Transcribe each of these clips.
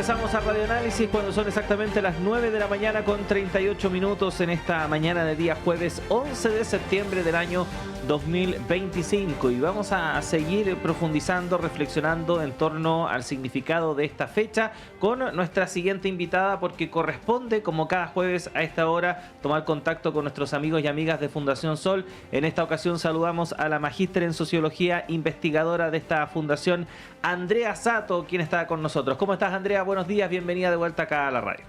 Regresamos a Radio Análisis cuando son exactamente las 9 de la mañana con 38 minutos en esta mañana de día jueves 11 de septiembre del año 2025 y vamos a seguir profundizando, reflexionando en torno al significado de esta fecha con nuestra siguiente invitada porque corresponde como cada jueves a esta hora tomar contacto con nuestros amigos y amigas de Fundación Sol. En esta ocasión saludamos a la magíster en Sociología, investigadora de esta fundación, Andrea Sato, quien está con nosotros. ¿Cómo estás, Andrea? Buenos días, bienvenida de vuelta acá a la radio.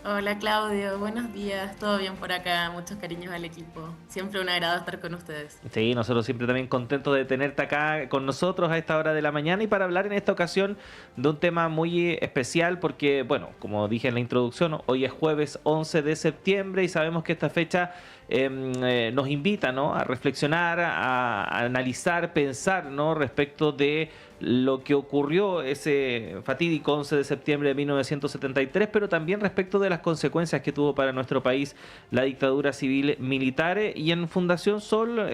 Hola Claudio, buenos días, todo bien por acá, muchos cariños al equipo, siempre un agrado estar con ustedes. Sí, nosotros siempre también contentos de tenerte acá con nosotros a esta hora de la mañana y para hablar en esta ocasión de un tema muy especial porque, bueno, como dije en la introducción, hoy es jueves 11 de septiembre y sabemos que esta fecha nos invita, ¿no?, a reflexionar, a analizar, pensar, ¿no?, respecto de lo que ocurrió ese fatídico 11 de septiembre de 1973, pero también respecto de las consecuencias que tuvo para nuestro país la dictadura civil militar. Y en Fundación Sol,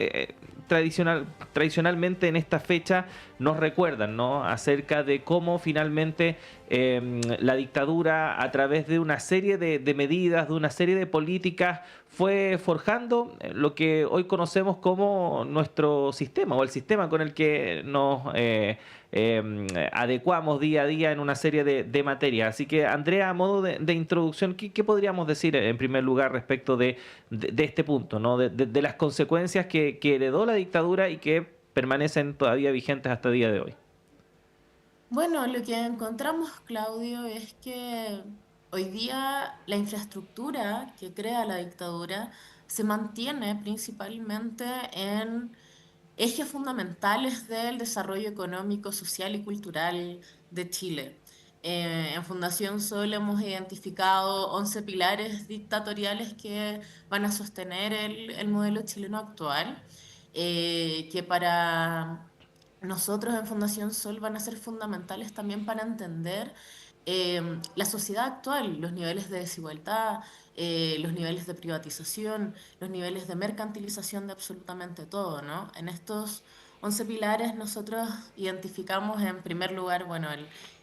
tradicionalmente en esta fecha nos recuerdan, ¿no?, acerca de cómo finalmente la dictadura, a través de una serie de medidas, de una serie de políticas, fue forjando lo que hoy conocemos como nuestro sistema o el sistema con el que nos adecuamos día a día en una serie de materias. Así que, Andrea, a modo de introducción, ¿qué podríamos decir en primer lugar respecto de este punto, ¿no?, de las consecuencias que heredó la dictadura y que permanecen todavía vigentes hasta el día de hoy? Bueno, lo que encontramos, Claudio, es que hoy día la infraestructura que crea la dictadura se mantiene principalmente en ejes fundamentales del desarrollo económico, social y cultural de Chile. En Fundación Sol hemos identificado 11 pilares dictatoriales que van a sostener el modelo chileno actual, que para nosotros en Fundación Sol van a ser fundamentales también para entender la sociedad actual, los niveles de desigualdad, los niveles de privatización, los niveles de mercantilización de absolutamente todo, ¿no? En estos 11 pilares nosotros identificamos en primer lugar, bueno,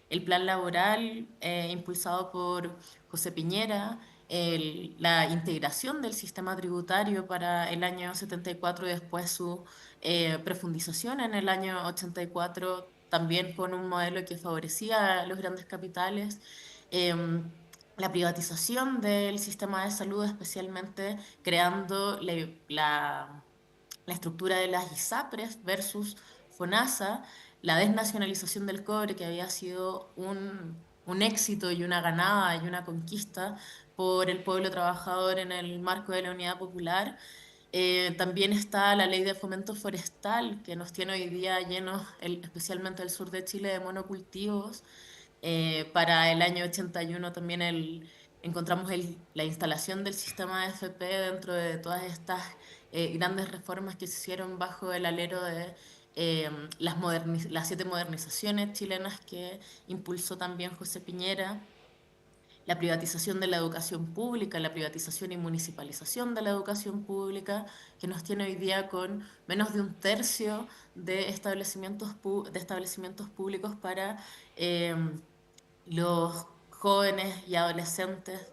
el plan laboral impulsado por José Piñera, la integración del sistema tributario para el año 74 y después su profundización en el año 84, también con un modelo que favorecía a los grandes capitales. La privatización del sistema de salud, especialmente creando la estructura de las ISAPRES versus FONASA, la desnacionalización del cobre, que había sido un éxito y una ganada y una conquista por el pueblo trabajador en el marco de la Unidad Popular. También está la ley de fomento forestal, que nos tiene hoy día llenos, especialmente el sur de Chile, de monocultivos. Para el año 81 también encontramos la instalación del sistema de AFP dentro de todas estas grandes reformas que se hicieron bajo el alero de las 7 modernizaciones chilenas que impulsó también José Piñera, la privatización de la educación pública, la privatización y municipalización de la educación pública, que nos tiene hoy día con menos de un tercio de establecimientos públicos para eh, los jóvenes y adolescentes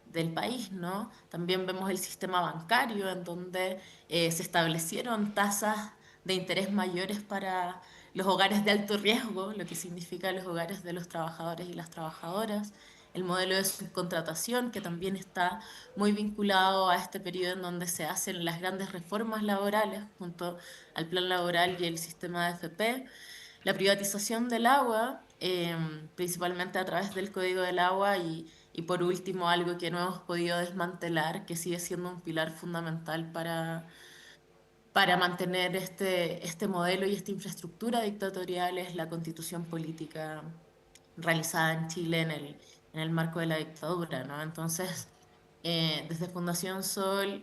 del país, ¿no? También vemos el sistema bancario, en donde se establecieron tasas de interés mayores para los hogares de alto riesgo, lo que significa los hogares de los trabajadores y las trabajadoras. El modelo de subcontratación, que también está muy vinculado a este periodo en donde se hacen las grandes reformas laborales junto al plan laboral y el sistema de AFP. La privatización del agua, principalmente a través del Código del Agua y por último algo que no hemos podido desmantelar, que sigue siendo un pilar fundamental para mantener este modelo y esta infraestructura dictatorial, es la constitución política realizada en Chile en el marco de la dictadura, ¿no? Entonces, desde Fundación Sol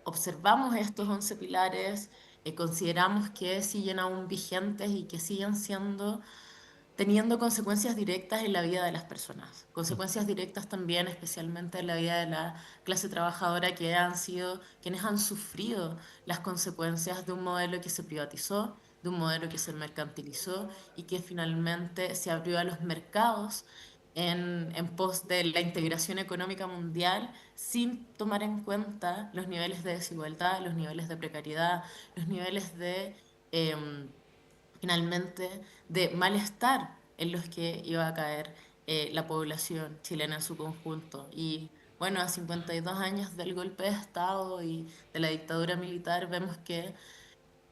observamos estos 11 pilares, consideramos que siguen aún vigentes y que siguen teniendo consecuencias directas en la vida de las personas, consecuencias directas también especialmente en la vida de la clase trabajadora, que han sido quienes han sufrido las consecuencias de un modelo que se privatizó, de un modelo que se mercantilizó y que finalmente se abrió a los mercados en pos de la integración económica mundial sin tomar en cuenta los niveles de desigualdad, los niveles de precariedad, los niveles de, em, finalmente, de malestar en los que iba a caer la población chilena en su conjunto. Y bueno, a 52 años del golpe de Estado y de la dictadura militar, vemos que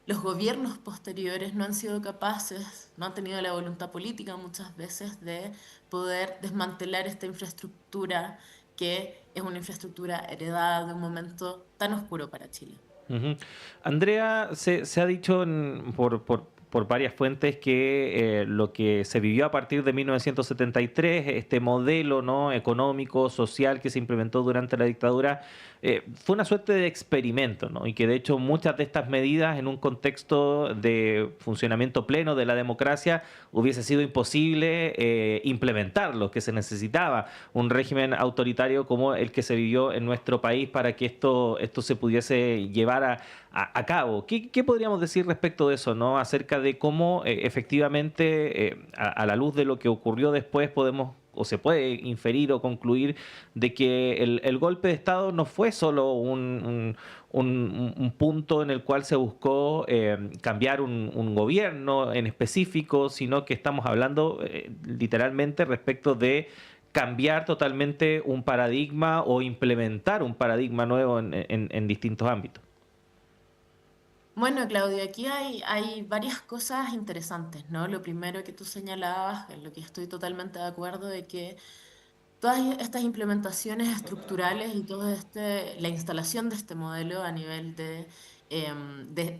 los gobiernos posteriores no han sido capaces, no han tenido la voluntad política muchas veces de poder desmantelar esta infraestructura que es una infraestructura heredada de un momento tan oscuro para Chile. Ujú. Andrea, se ha dicho por varias fuentes que lo que se vivió a partir de 1973, este modelo, ¿no?, económico, social que se implementó durante la dictadura, fue una suerte de experimento, ¿no? Y que de hecho muchas de estas medidas en un contexto de funcionamiento pleno de la democracia hubiese sido imposible implementarlos, que se necesitaba un régimen autoritario como el que se vivió en nuestro país para que esto se pudiese llevar a cabo. ¿Qué podríamos decir respecto de eso, ¿no? Acerca de cómo efectivamente, a la luz de lo que ocurrió después, podemos o se puede inferir o concluir de que el golpe de Estado no fue solo un punto en el cual se buscó cambiar un gobierno en específico, sino que estamos hablando literalmente respecto de cambiar totalmente un paradigma o implementar un paradigma nuevo en distintos ámbitos. Bueno, Claudio, aquí hay varias cosas interesantes, ¿no? Lo primero que tú señalabas, en lo que estoy totalmente de acuerdo, de que todas estas implementaciones estructurales y la instalación de este modelo a nivel de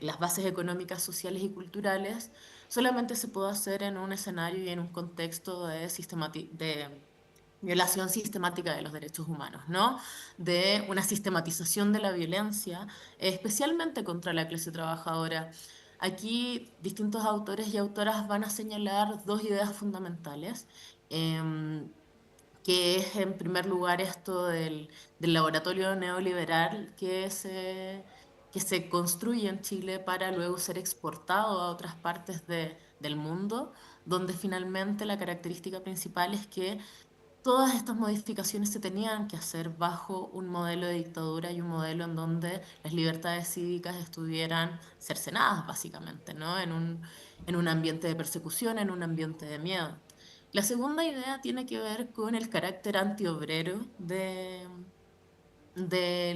las bases económicas, sociales y culturales, solamente se puede hacer en un escenario y en un contexto de violación sistemática de los derechos humanos, ¿no? De una sistematización de la violencia, especialmente contra la clase trabajadora. Aquí distintos autores y autoras van a señalar dos ideas fundamentales. em, que es en primer lugar esto del laboratorio neoliberal que se construye en Chile para luego ser exportado a otras partes del mundo, donde finalmente la característica principal es que todas estas modificaciones se tenían que hacer bajo un modelo de dictadura y un modelo en donde las libertades cívicas estuvieran cercenadas, básicamente, ¿no? En un ambiente de persecución, en un ambiente de miedo. La segunda idea tiene que ver con el carácter antiobrero de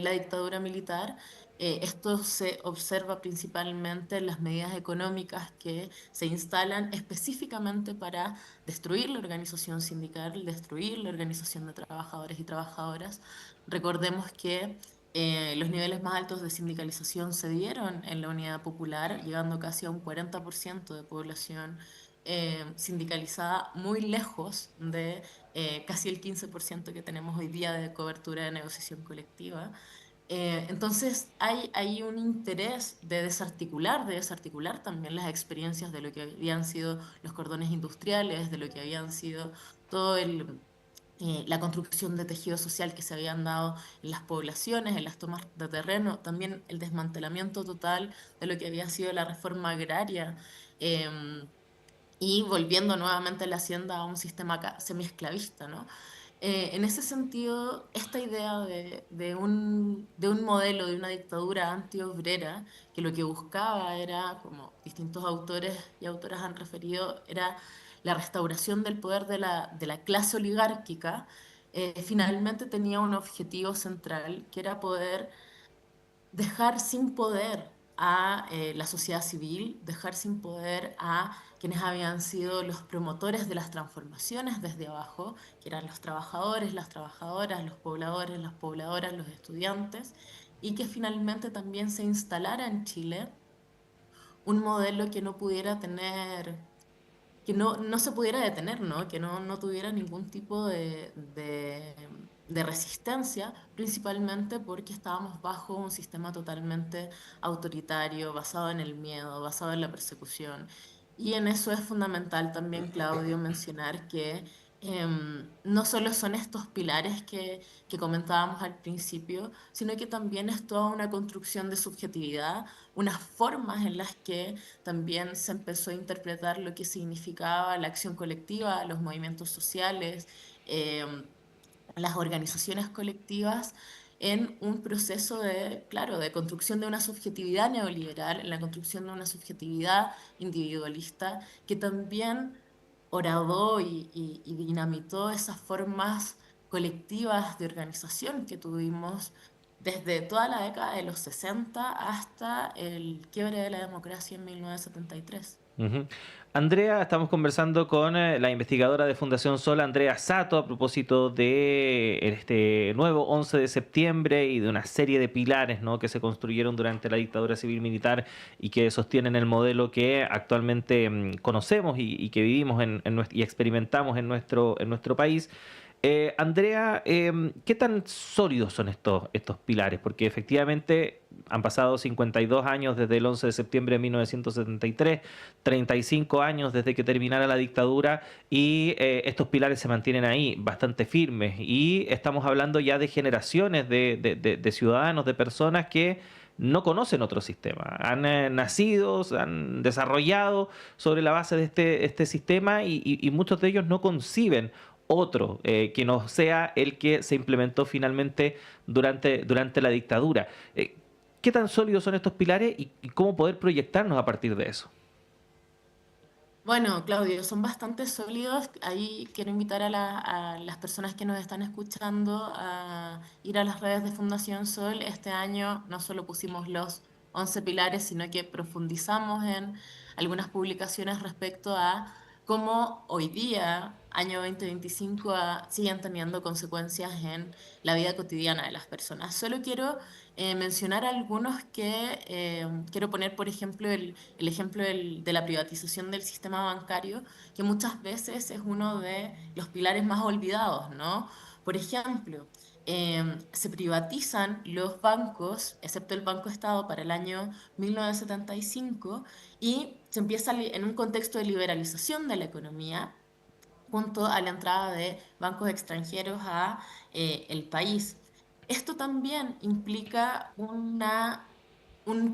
la dictadura militar. Esto se observa principalmente en las medidas económicas que se instalan específicamente para destruir la organización sindical, destruir la organización de trabajadores y trabajadoras. Recordemos que los niveles más altos de sindicalización se dieron en la Unidad Popular, llegando casi a un 40% de población sindicalizada, muy lejos de casi el 15% que tenemos hoy día de cobertura de negociación colectiva. Entonces hay un interés de desarticular también las experiencias de lo que habían sido los cordones industriales, de lo que habían sido todo la construcción de tejido social que se habían dado en las poblaciones, en las tomas de terreno, también el desmantelamiento total de lo que había sido la reforma agraria. Y volviendo nuevamente la hacienda a un sistema semiesclavista, ¿no? En ese sentido, esta idea de un modelo, de una dictadura antiobrera, que lo que buscaba era, como distintos autores y autoras han referido, era la restauración del poder de la clase oligárquica, finalmente tenía un objetivo central, que era poder dejar sin poder a la sociedad civil, dejar sin poder a quienes habían sido los promotores de las transformaciones desde abajo, que eran los trabajadores, las trabajadoras, los pobladores, las pobladoras, los estudiantes, y que finalmente también se instalara en Chile un modelo que no pudiera tener, que no se pudiera detener, ¿no? Que no tuviera ningún tipo de resistencia, principalmente porque estábamos bajo un sistema totalmente autoritario, basado en el miedo, basado en la persecución. Y en eso es fundamental también, Claudio, mencionar que no solo son estos pilares que comentábamos al principio, sino que también es toda una construcción de subjetividad, unas formas en las que también se empezó a interpretar lo que significaba la acción colectiva, los movimientos sociales, em, las organizaciones colectivas en un proceso de, claro, de construcción de una subjetividad neoliberal, en la construcción de una subjetividad individualista, que también horadó y dinamitó esas formas colectivas de organización que tuvimos desde toda la década de los 60 hasta el quiebre de la democracia en 1973. Ujú. Andrea, estamos conversando con la investigadora de Fundación Sol, Andrea Sato, a propósito de este nuevo 11 de septiembre y de una serie de pilares, ¿no?, que se construyeron durante la dictadura civil-militar y que sostienen el modelo que actualmente conocemos y que vivimos y experimentamos en nuestro país. Andrea, ¿qué tan sólidos son estos pilares? Porque efectivamente han pasado 52 años desde el 11 de septiembre de 1973, 35 años desde que terminara la dictadura y estos pilares se mantienen ahí bastante firmes y estamos hablando ya de generaciones de ciudadanos, de personas que no conocen otro sistema. Han nacido, se han desarrollado sobre la base de este sistema y muchos de ellos no conciben otro que no sea el que se implementó finalmente durante la dictadura. ¿Qué tan sólidos son estos pilares y cómo poder proyectarnos a partir de eso? Bueno, Claudio, son bastante sólidos. Ahí quiero invitar a las personas que nos están escuchando a ir a las redes de Fundación Sol. Este año no solo pusimos los 11 pilares, sino que profundizamos en algunas publicaciones respecto a cómo hoy día, año 2025, siguen teniendo consecuencias en la vida cotidiana de las personas. Solo quiero mencionar algunos que quiero poner, por ejemplo, el ejemplo de la privatización del sistema bancario, que muchas veces es uno de los pilares más olvidados, ¿no? Por ejemplo, se privatizan los bancos, excepto el Banco Estado, para el año 1975 y se empieza en un contexto de liberalización de la economía junto a la entrada de bancos extranjeros a el país. Esto también implica un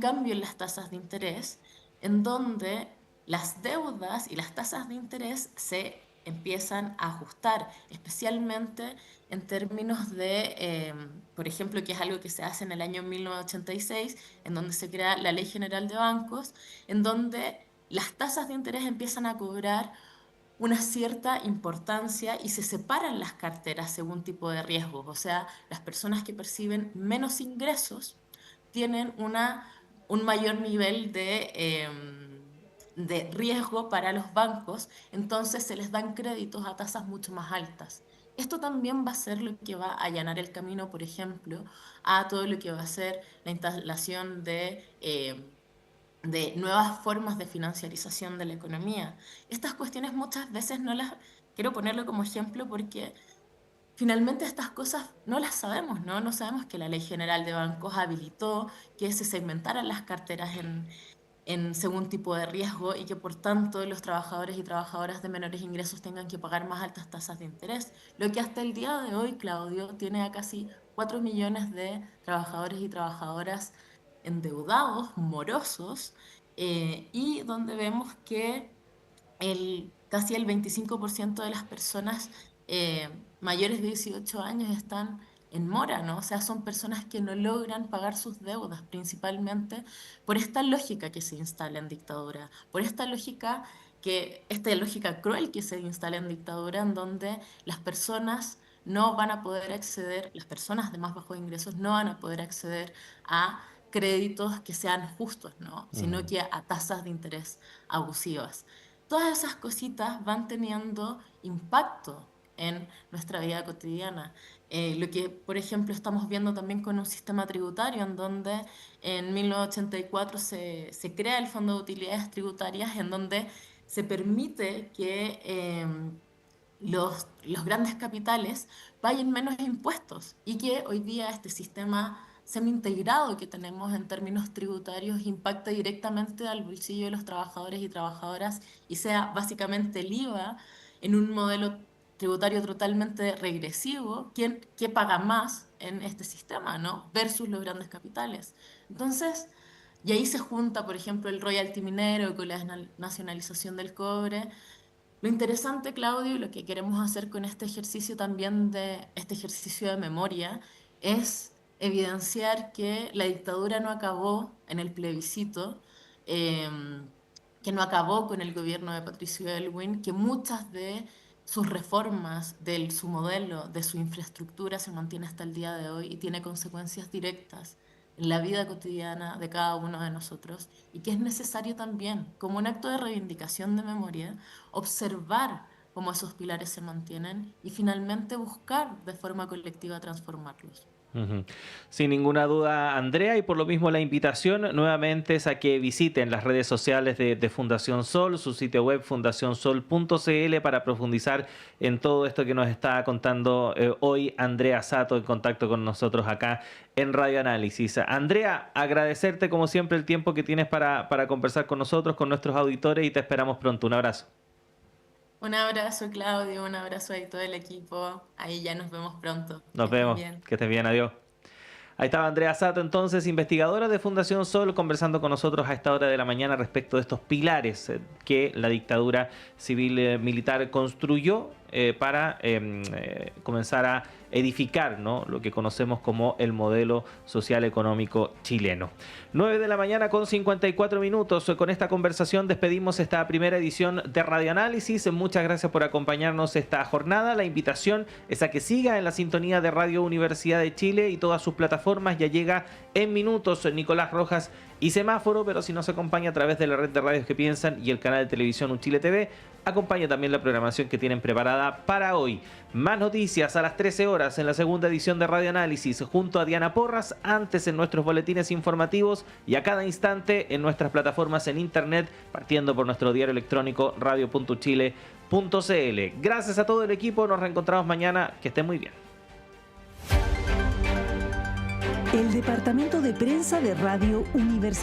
cambio en las tasas de interés, en donde las deudas y las tasas de interés se empiezan a ajustar, especialmente en términos de, por ejemplo, que es algo que se hace en el año 1986, en donde se crea la Ley General de Bancos, en donde las tasas de interés empiezan a cobrar una cierta importancia y se separan las carteras según tipo de riesgos. O sea, las personas que perciben menos ingresos tienen un mayor nivel de riesgo para los bancos, entonces se les dan créditos a tasas mucho más altas. Esto también va a ser lo que va a allanar el camino, por ejemplo, a todo lo que va a ser la instalación de nuevas formas de financiarización de la economía. Estas cuestiones muchas veces no las quiero ponerlo como ejemplo porque finalmente estas cosas no las sabemos, ¿no? No sabemos que la Ley General de Bancos habilitó que se segmentaran las carteras en según tipo de riesgo y que por tanto los trabajadores y trabajadoras de menores ingresos tengan que pagar más altas tasas de interés, lo que hasta el día de hoy, Claudio, tiene a casi 4 millones de trabajadores y trabajadoras endeudados, morosos, y donde vemos que casi el 25% de las personas mayores de 18 años están en mora, ¿no? O sea, son personas que no logran pagar sus deudas, principalmente por esta lógica que se instala en dictadura, por esta lógica cruel que se instala en dictadura, en donde las personas no van a poder acceder, las personas de más bajos ingresos no van a poder acceder a créditos que sean justos, ¿no? Sino Mm. que a tasas de interés abusivas. Todas esas cositas van teniendo impacto en nuestra vida cotidiana. Lo que, por ejemplo, estamos viendo también con un sistema tributario en donde en 1984 se crea el Fondo de Utilidades Tributarias en donde se permite que los grandes capitales paguen menos impuestos y que hoy día este sistema semi-integrado que tenemos en términos tributarios impacta directamente al bolsillo de los trabajadores y trabajadoras y sea básicamente el IVA en un modelo tributario totalmente regresivo, ¿qué paga más en este sistema, ¿no? Versus los grandes capitales. Entonces, y ahí se junta, por ejemplo, el royalty minero con la nacionalización del cobre. Lo interesante, Claudio, y lo que queremos hacer con este ejercicio también de este ejercicio de memoria es evidenciar que la dictadura no acabó en el plebiscito, que no acabó con el gobierno de Patricio Aylwin, que muchas de sus reformas, de su modelo, de su infraestructura se mantiene hasta el día de hoy y tiene consecuencias directas en la vida cotidiana de cada uno de nosotros y que es necesario también, como un acto de reivindicación de memoria, observar cómo esos pilares se mantienen y finalmente buscar de forma colectiva transformarlos. Ujú. Sin ninguna duda, Andrea, y por lo mismo la invitación nuevamente es a que visiten las redes sociales de Fundación Sol, su sitio web fundacionsol.cl para profundizar en todo esto que nos está contando hoy Andrea Sato en contacto con nosotros acá en Radio Análisis. Andrea, agradecerte como siempre el tiempo que tienes para conversar con nosotros, con nuestros auditores y te esperamos pronto. Un abrazo. Un abrazo, Claudio, un abrazo a todo el equipo. Ahí ya nos vemos pronto. Que Nos estén vemos. bien. Que estés bien. Adiós. Ahí estaba Andrea Sato, entonces, investigadora de Fundación Sol, conversando con nosotros a esta hora de la mañana respecto de estos pilares que la dictadura civil militar construyó para comenzar a edificar, ¿no?, lo que conocemos como el modelo social económico chileno. 9 de la mañana con 54 minutos. Con esta conversación despedimos esta primera edición de Radio Análisis. Muchas gracias por acompañarnos esta jornada. La invitación es a que siga en la sintonía de Radio Universidad de Chile y todas sus plataformas. Ya llega en minutos Nicolás Rojas y Semáforo, pero si nos acompaña a través de la red de radios que piensan y el canal de televisión Uchile TV, acompaña también la programación que tienen preparada para hoy. Más noticias a las 13 horas en la segunda edición de Radio Análisis junto a Diana Porras, antes en nuestros boletines informativos y a cada instante en nuestras plataformas en internet, partiendo por nuestro diario electrónico radio.chile.cl. Gracias a todo el equipo, nos reencontramos mañana, que estén muy bien. El Departamento de Prensa de Radio Universidad